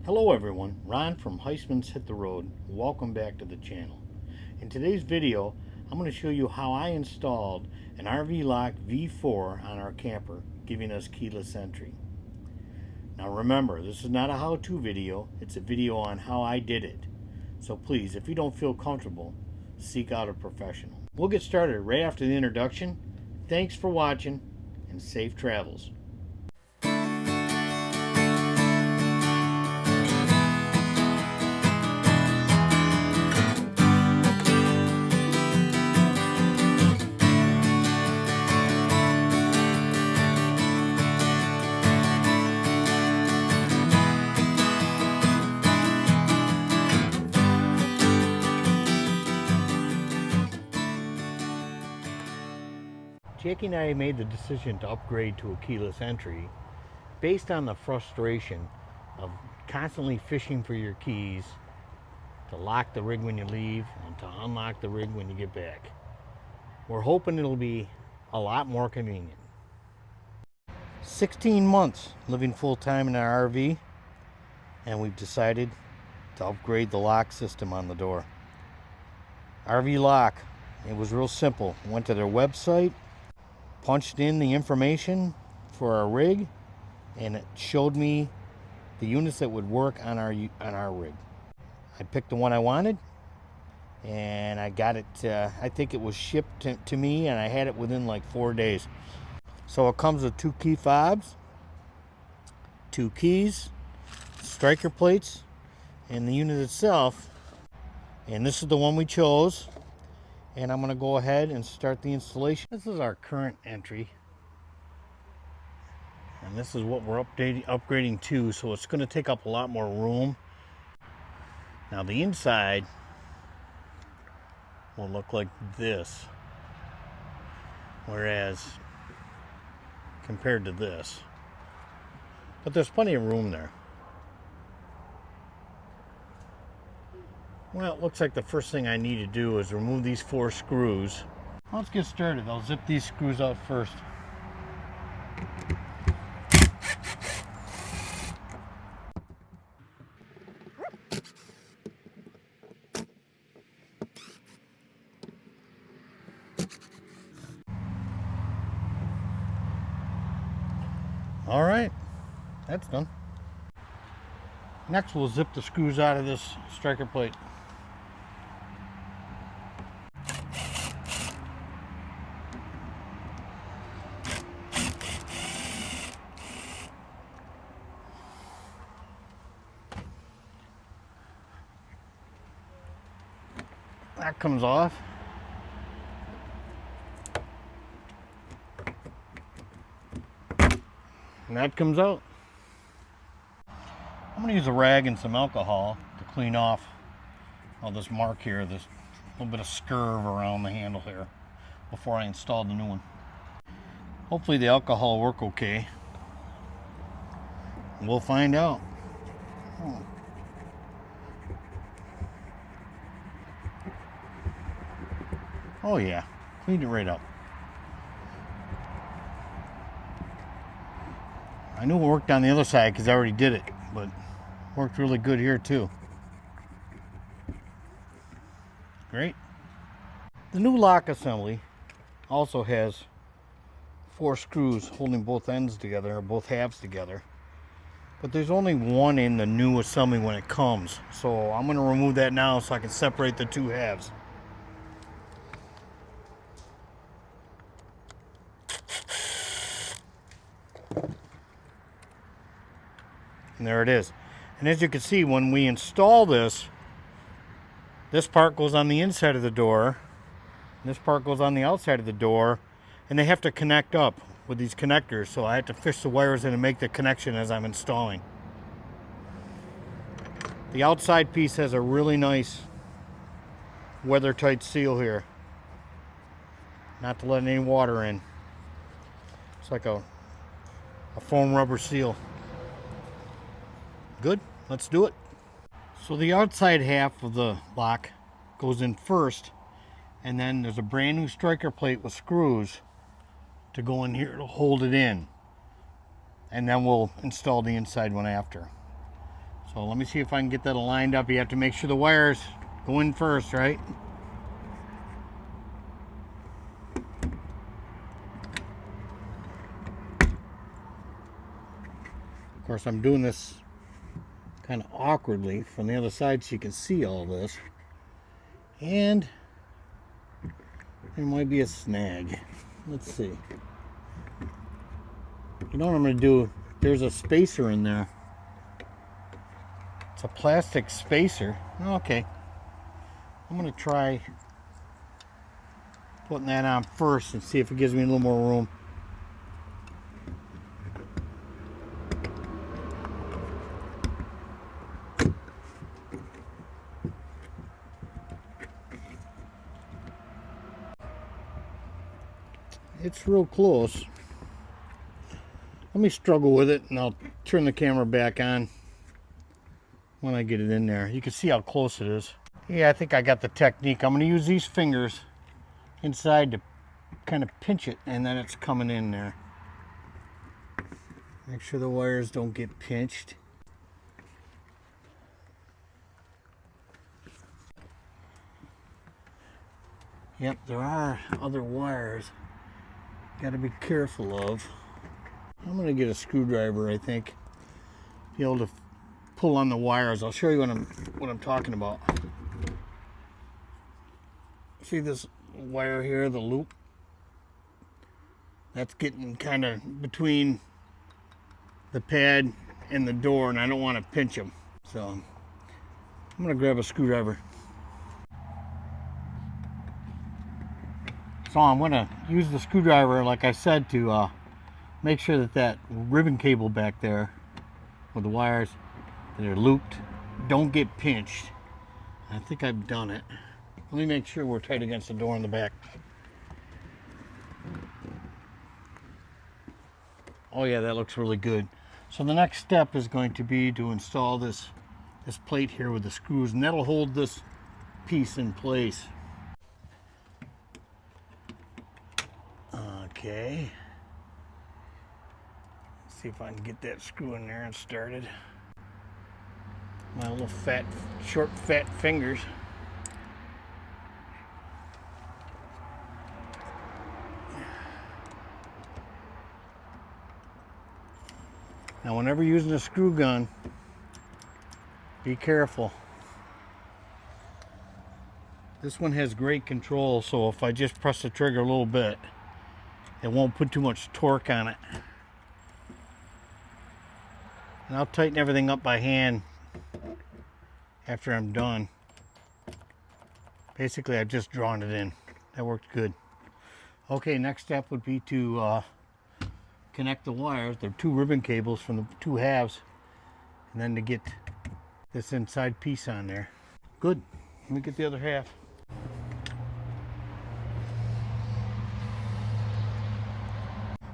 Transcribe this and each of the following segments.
Hello everyone, Ron from Heistman's Hit the Road. Welcome back to the channel. In today's video, I'm going to show you how I installed an RV lock V-4 on our camper, giving us keyless entry. Now remember, this is not a how-to video, it's a video on how I did it. So please, if you don't feel comfortable, seek out a professional. We'll get started right after the introduction. Thanks for watching and safe travels. Jacki and I made the decision to upgrade to a keyless entry based on the frustration of constantly fishing for your keys to lock the rig when you leave and to unlock the rig when you get back. We're hoping it'll be a lot more convenient. 16 months living full-time in our RV, and we've decided to upgrade the lock system on the door. RV Lock, it was real simple. Went to their website, punched in the information for our rig, and it showed me the units that would work on our rig. I picked the one I wanted, and I got it. I think it was shipped to me, and I had it within like 4 days. So it comes with 2 key fobs, 2 keys, striker plates, and the unit itself. And this is the one we chose. And I'm going to go ahead and start the installation. This is our current entry. And this is what we're upgrading to, so it's going to take up a lot more room. Now the inside will look like this. Whereas, compared to this. But there's plenty of room there. Well, it looks like the first thing I need to do is remove these 4 screws. Let's get started. I'll zip these screws out first. All right, that's done. Next, we'll zip the screws out of this striker plate. That comes off. And that comes out. I'm going to use a rag and some alcohol to clean off all this mark here, this little bit of scurve around the handle here before I install the new one. Hopefully the alcohol will work okay. We'll find out. Oh yeah, cleaned it right up. I knew it worked on the other side because I already did it, but it worked really good here too. Great. The new lock assembly also has 4 screws holding both ends together, or both halves together. But there's only one in the new assembly when it comes. So I'm going to remove that now so I can separate the 2 halves. And there it is. And as you can see, when we install this, this part goes on the inside of the door, and this part goes on the outside of the door, and they have to connect up with these connectors, so I have to fish the wires in and make the connection as I'm installing. The outside piece has a really nice weather-tight seal here, not to let any water in. It's like a foam rubber seal. Good, let's do it. So the outside half of the lock goes in first, and then there's a brand new striker plate with screws to go in here to hold it in. And then we'll install the inside one after. So let me see if I can get that lined up. You have to make sure the wires go in first, right? Of course, I'm doing this kind of awkwardly from the other side so you can see all this. And there might be a snag. Let's see. You know what I'm going to do? There's a spacer in there. It's a plastic spacer. Okay. I'm going to try putting that on first and see if it gives me a little more room. It's real close. Let me struggle with it and I'll turn the camera back on when I get it in there. You can see how close it is. Yeah, I think I got the technique. I'm going to use these fingers inside to kind of pinch it, and then it's coming in there. Make sure the wires don't get pinched. Yep, there are other wires. Got to be careful of. I'm going to get a screwdriver, I think. Be able to pull on the wires. I'll show you what I'm talking about. See this wire here, the loop? That's getting kind of between the pad and the door, and I don't want to pinch them. So I'm going to grab a screwdriver. So I'm going to use the screwdriver, like I said, to make sure that that ribbon cable back there with the wires that are looped don't get pinched. I think I've done it. Let me make sure we're tight against the door in the back. Oh yeah, that looks really good. So the next step is going to be to install this plate here with the screws, and that'll hold this piece in place. Okay. Let's see if I can get that screw in there and started. My little short fat fingers. Now whenever using a screw gun, be careful. This one has great control, so if I just press the trigger a little bit, it won't put too much torque on it. And I'll tighten everything up by hand after I'm done. Basically, I've just drawn it in. That worked good. Okay, next step would be to connect the wires. They're two ribbon cables from the two halves, and then to get this inside piece on there. Good. Let me get the other half.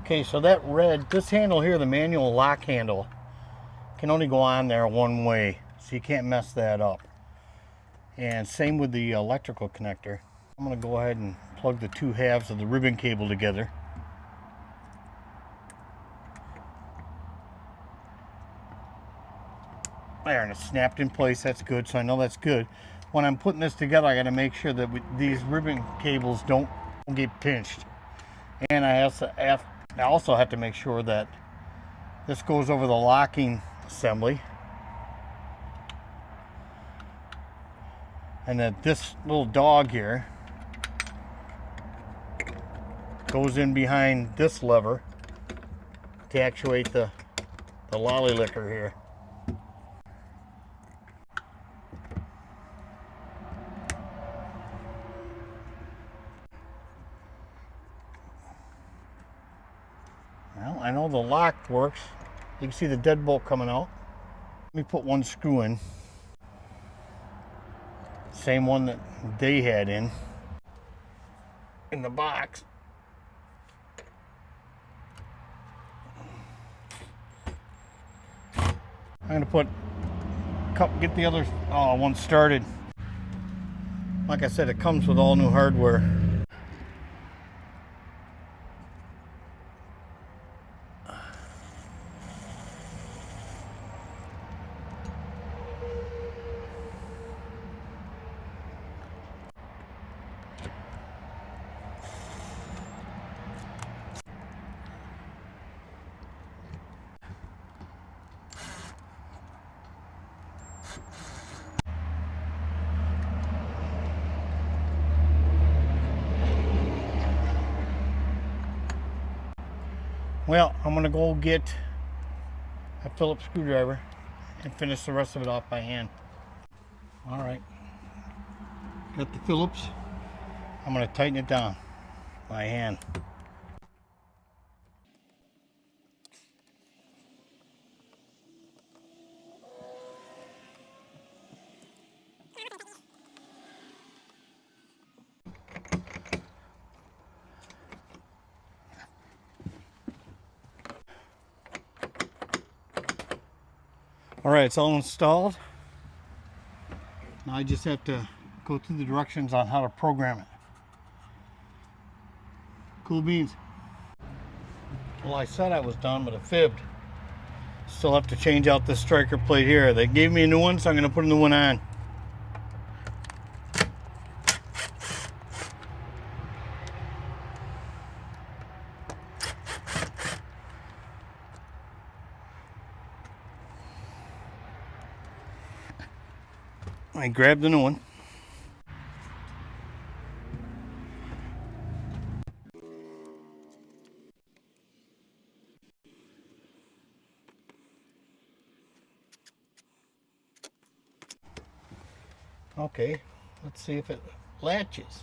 Okay, so this handle here, the manual lock handle, can only go on there one way, so you can't mess that up. And same with the electrical connector. I'm going to go ahead and plug the two halves of the ribbon cable together. There, and it's snapped in place. That's good, so I know that's good. When I'm putting this together, I got to make sure that these ribbon cables don't get pinched. And I also have to make sure that this goes over the locking assembly, and that this little dog here goes in behind this lever to actuate the lolly licker here. Well, I know the lock works. You can see the deadbolt coming out. Let me put one screw in. Same one that they had in the box. I'm going to get the other one started. Like I said, it comes with all new hardware. Well, I'm gonna go get a Phillips screwdriver and finish the rest of it off by hand. All right, got the Phillips. I'm gonna tighten it down by hand. All right, it's all installed. Now I just have to go through the directions on how to program it. Cool beans. Well, I said I was done, but I fibbed. Still have to change out this striker plate here. They gave me a new one, so I'm going to put a new one on. I grabbed the new one. Okay, let's see if it latches.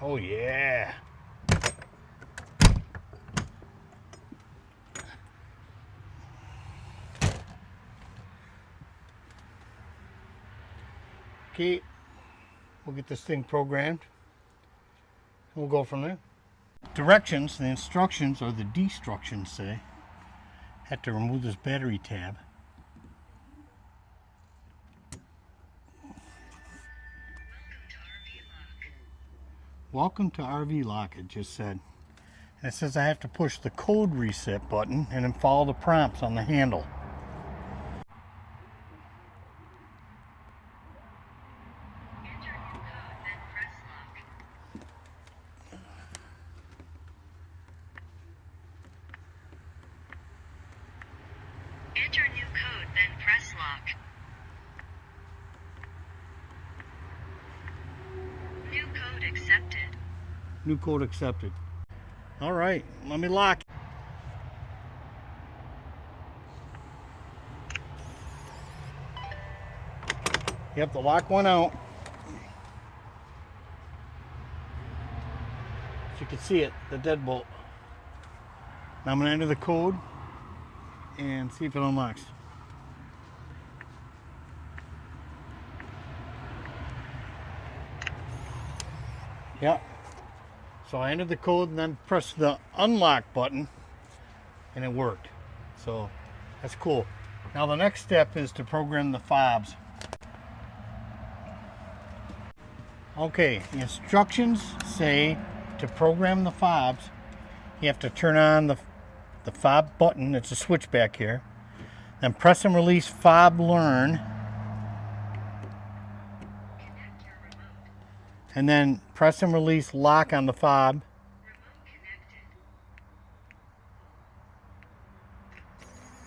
Oh yeah. Okay, we'll get this thing programmed. We'll go from there. Directions, the instructions, or the destructions say, had to remove this battery tab. Welcome to RV Lock, it just said. And it says I have to push the code reset button and then follow the prompts on the handle. Enter new code, then press lock. New code accepted. New code accepted. All right, let me lock. Yep, the lock went out. As you can see it, the deadbolt. Now I'm going to enter the code and see if it unlocks. Yep. So I entered the code and then pressed the unlock button and it worked. So that's cool. Now the next step is to program the fobs. Okay, the instructions say to program the fobs, you have to turn on the fob button. It's a switch back here. Then press and release fob learn. And then press and release lock on the fob.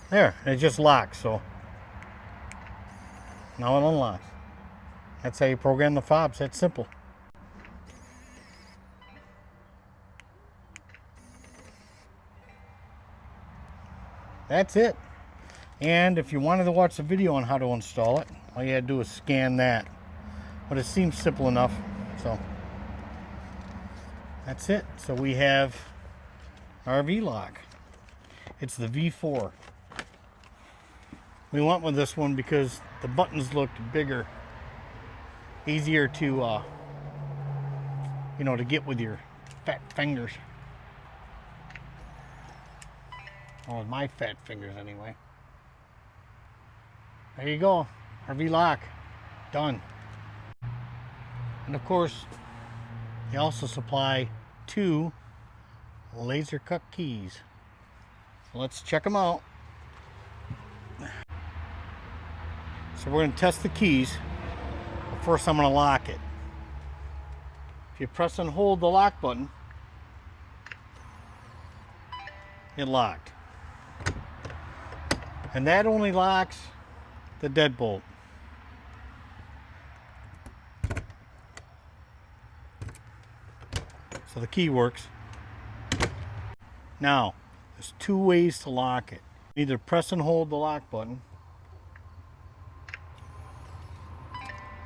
There, it just locks, so now it unlocks. That's how you program the fobs. That's simple. That's it. And if you wanted to watch the video on how to install it, all you had to do is scan that. But it seems simple enough, so that's it. So we have RV lock. It's the V-4. We went with this one because the buttons looked bigger, easier to to get with your fat fingers. Well, with my fat fingers anyway. There you go, RV lock, done. And of course, they also supply 2 laser cut keys. So let's check them out. So we're going to test the keys. But first I'm going to lock it. If you press and hold the lock button, it locked. And that only locks the deadbolt. So So the key works. Now, there's two ways to lock it. Either press and hold the lock button.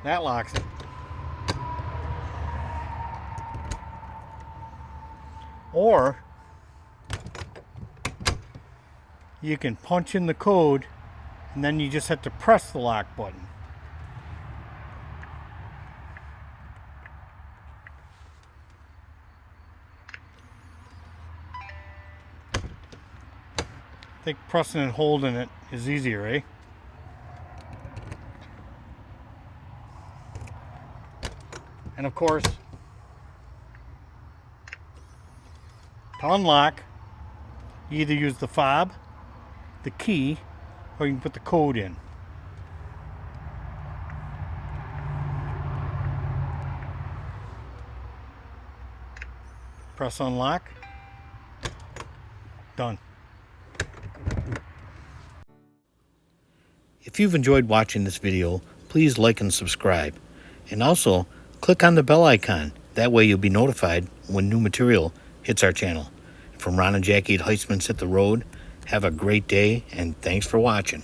That locks it. Or you can punch in the code and then you just have to press the lock button. I think pressing and holding it is easier, eh? And of course, to unlock, you either use the fob, the key, or you can put the code in. Press unlock. Done. If you've enjoyed watching this video, please like and subscribe. And also, click on the bell icon. That way you'll be notified when new material hits our channel. From Ron and Jackie at Heistman's Hit the Road, have a great day and thanks for watching.